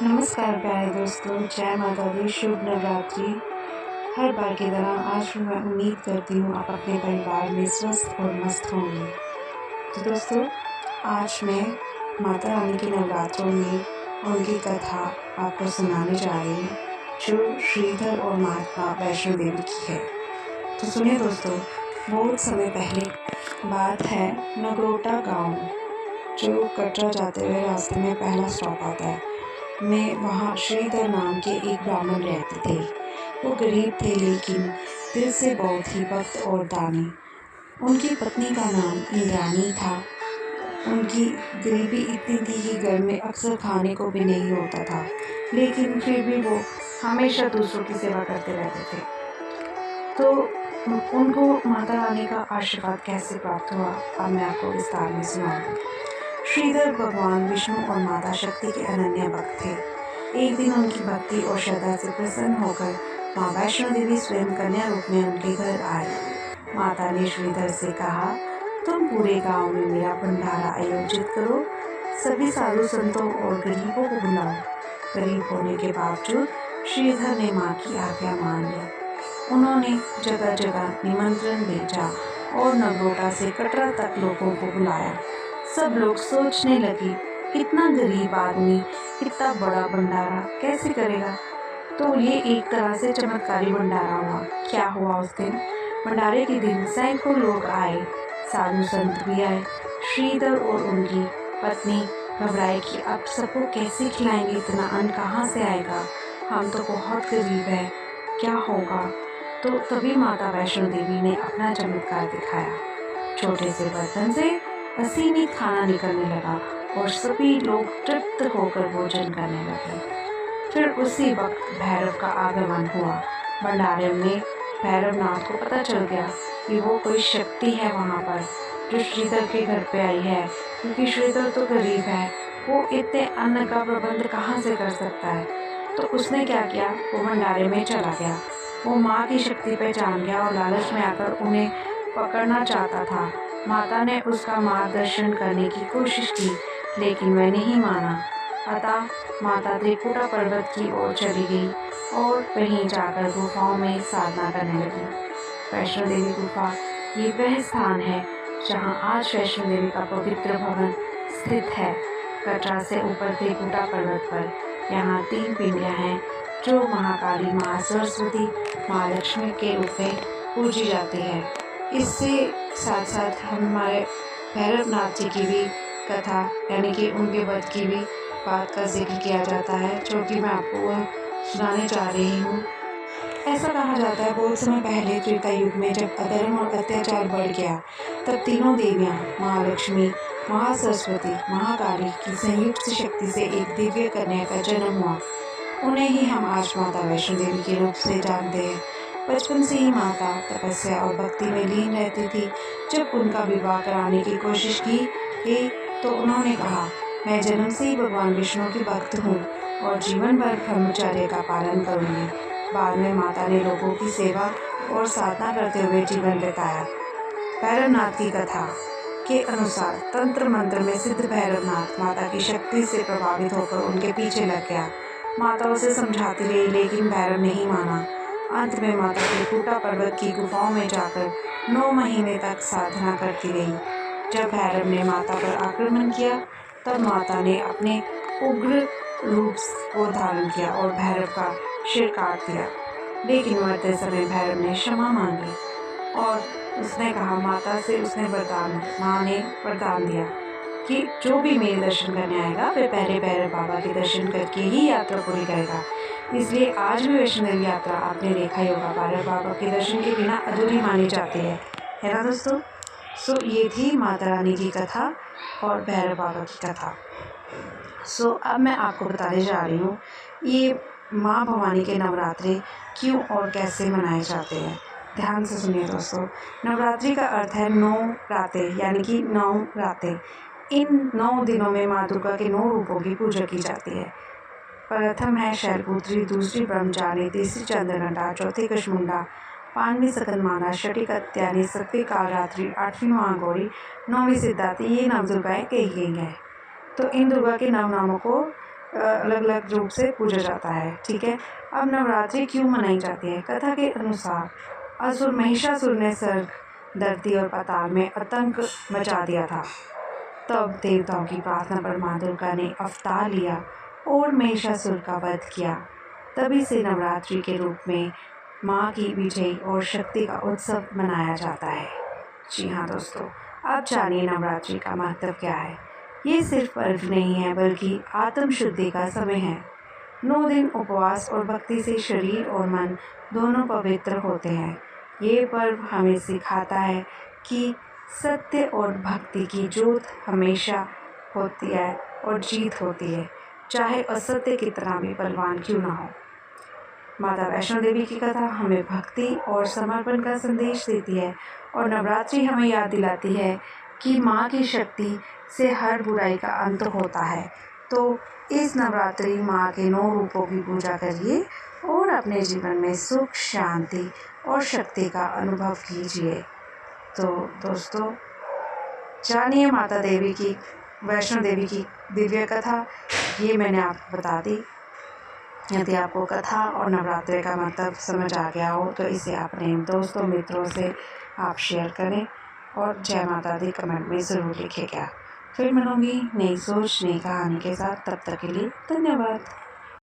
नमस्कार प्यारे दोस्तों, जय माता दी, शुभ नवरात्रि। हर बार की तरह आज भी मैं उम्मीद करती हूँ आप अपने परिवार में स्वस्थ और मस्त होंगे। तो दोस्तों, आज मैं माता रानी के नवरात्रों में उनकी कथा आपको सुनाने जा रही हूँ, जो श्रीधर और माता वैष्णो देवी की है। तो सुनिए दोस्तों, बहुत समय पहले बात है, नगरोटा गांव जो कटरा जाते हुए रास्ते में पहला स्टॉप आता है में वहाँ श्रीधर नाम के एक ब्राह्मण रहते थे। वो गरीब थे लेकिन दिल से बहुत ही भक्त और दानी। उनकी पत्नी का नाम इंद्राणी था। उनकी गरीबी इतनी थी कि घर में अक्सर खाने को भी नहीं होता था, लेकिन फिर भी वो हमेशा दूसरों की सेवा करते रहते थे। तो उनको माता रानी का आशीर्वाद कैसे प्राप्त हुआ, अब मैं आपको विस्तार में सुनाऊंगी। श्रीधर भगवान विष्णु और माता शक्ति के अनन्य भक्त थे। एक दिन उनकी भक्ति और श्रद्धा से प्रसन्न होकर माँ वैष्णो देवी स्वयं कन्या रूप में उनके घर आए। माता ने श्रीधर से कहा, तुम पूरे गांव में मेरा भंडारा आयोजित करो, सभी साधु संतों और गरीबों को बुलाओ। गरीब होने के बावजूद श्रीधर ने माँ की आज्ञा मान ली। उन्होंने जगह जगह निमंत्रण भेजा और नगरोटा से कटरा तक लोगों को बुलाया। सब लोग सोचने लगे, इतना गरीब आदमी इतना बड़ा भंडारा कैसे करेगा। तो ये एक तरह से चमत्कारी भंडारा हुआ। क्या हुआ उस दिन? भंडारे के दिन सैकड़ों लोग आए, साधु संत भी आए। श्रीधर और उनकी पत्नी घबराए कि अब सबको कैसे खिलाएंगे, इतना अन्न कहाँ से आएगा, हम तो बहुत गरीब हैं, क्या होगा। तो तभी माता वैष्णो देवी ने अपना चमत्कार दिखाया। छोटे से बर्तन से असीमित खाना निकलने लगा और सभी लोग तृप्त होकर भोजन करने लगे। फिर उसी वक्त भैरव का आगमन हुआ। भंडारे में भैरवनाथ को पता चल गया कि वो कोई शक्ति है वहाँ पर जो श्रीधर के घर पे आई है, क्योंकि श्रीधर तो गरीब है, वो इतने अन्न का प्रबंध कहाँ से कर सकता है। तो उसने क्या किया, वो भंडारे में चला गया। वो माँ की शक्ति पहचान गया और लालच में आकर उन्हें पकड़ना चाहता था। माता ने उसका मार्गदर्शन करने की कोशिश की, लेकिन वह नहीं माना। अतः माता त्रिकुटा पर्वत की ओर चली गई और वहीं जाकर गुफाओं में साधना करने लगी। वैष्णो देवी गुफा ये वह स्थान है जहाँ आज वैष्णो देवी का पवित्र भवन स्थित है। कटरा से ऊपर त्रिकुटा पर्वत पर यहाँ 3 पिंडियाँ हैं जो महाकाली, माँ सरस्वती, माँ लक्ष्मी के रूप में पूजी जाती है। इससे साथ साथ हमारे भैरवनाथ जी की भी कथा, यानी कि उनके वध की भी बात का जिक्र किया जाता है, जो कि मैं आपको सुनाने जा रही हूँ। ऐसा कहा जाता है, बहुत समय पहले त्रेता युग में जब अधर्म और अत्याचार बढ़ गया, तब तीनों देवियाँ महालक्ष्मी, महासरस्वती, महाकाली की संयुक्त शक्ति से एक दिव्य कन्या का जन्म हुआ। उन्हें ही हम आज माता वैष्णो देवी के रूप से जानते हैं। बचपन से ही माता तपस्या और भक्ति में लीन रहती थी। जब उनका विवाह कराने की कोशिश की गई तो उन्होंने कहा, मैं जन्म से ही भगवान विष्णु की भक्त हूँ और जीवन भर ब्रह्मचर्य का पालन करूँगी। बाद में माता ने लोगों की सेवा और साधना करते हुए जीवन बिताया। भैरवनाथ की कथा के अनुसार तंत्र मंत्र में सिद्ध भैरवनाथ माता की शक्ति से प्रभावित होकर उनके पीछे लग गया। माता उसे समझाती रही, लेकिन भैरव नहीं माना। अंत में माता त्रिकुटा पर्वत की गुफाओं में जाकर 9 महीने तक साधना करती रही। जब भैरव ने माता पर आक्रमण किया, तब माता ने अपने उग्र रूप को धारण किया और भैरव का सिर काट दिया। लेकिन मरते समय भैरव ने क्षमा मांगी और उसने कहा, माता से उसने माँ ने वरदान दिया कि जो भी मेरे दर्शन करने आएगा वह पहले भैरव बाबा के दर्शन करके ही यात्रा पूरी करेगा। इसलिए आज भी वैष्णो देवी यात्रा आपने देखा ही होगा, भैरव बाबा के दर्शन के बिना अधूरी मानी जाती है ना दोस्तों। सो ये थी माता रानी की कथा और भैरव बाबा की कथा। सो अब मैं आपको बताने जा रही हूँ ये माँ भवानी के नवरात्रि क्यों और कैसे मनाए जाते हैं। ध्यान से सुनिए दोस्तों। नवरात्रि का अर्थ है 9 रातें, यानी कि 9 रातें। इन 9 दिनों में माँ दुर्गा के 9 रूपों की पूजा की जाती है। प्रथम है शैलपुत्री, दूसरी ब्रह्मचारिणी, तीसरी चंद्रघंटा, चौथी कुष्मुंडा, 5वीं सकंदमाला, छठी कात्यायनी, 7वीं कालरात्रि, 8वीं महागौरी, 9वीं सिद्धार्थी। ये नवदुर्गाएँ कही गई हैं। तो इन दुर्गा के नव नामों को अलग अलग रूप से पूजा जाता है। ठीक है, अब नवरात्रि क्यों मनाई जाती है? कथा के अनुसार असुर महिषासुर ने स्वर्ग, धरती और पाताल में आतंक मचा दिया था। तब देवताओं की प्रार्थना पर माँ दुर्गा ने अवतार लिया और महिषासुर का वध किया। तभी से नवरात्रि के रूप में माँ की विजय और शक्ति का उत्सव मनाया जाता है। जी हाँ दोस्तों, अब जानिए नवरात्रि का महत्व क्या है। ये सिर्फ पर्व नहीं है बल्कि आत्म शुद्धि का समय है। 9 दिन उपवास और भक्ति से शरीर और मन दोनों पवित्र होते हैं। ये पर्व हमें सिखाता है कि सत्य और भक्ति की जोत हमेशा होती है और जीत होती है, चाहे असत्य कितना भी बलवान क्यों ना हो। माता वैष्णो देवी की कथा हमें भक्ति और समर्पण का संदेश देती है और नवरात्रि हमें याद दिलाती है कि माँ की शक्ति से हर बुराई का अंत होता है। तो इस नवरात्रि माँ के 9 रूपों की पूजा करिए और अपने जीवन में सुख, शांति और शक्ति का अनुभव कीजिए। तो दोस्तों, जानिए माता देवी की, वैष्णो देवी की दिव्य कथा, ये मैंने आपको बता दी। यदि आपको कथा और नवरात्रि का मतलब समझ आ गया हो तो इसे अपने दोस्तों मित्रों से आप शेयर करें और जय माता दी कमेंट में ज़रूर लिखिएगा। फिर मिलूंगी नई सोच नई कहानी के साथ, तब तक के लिए धन्यवाद।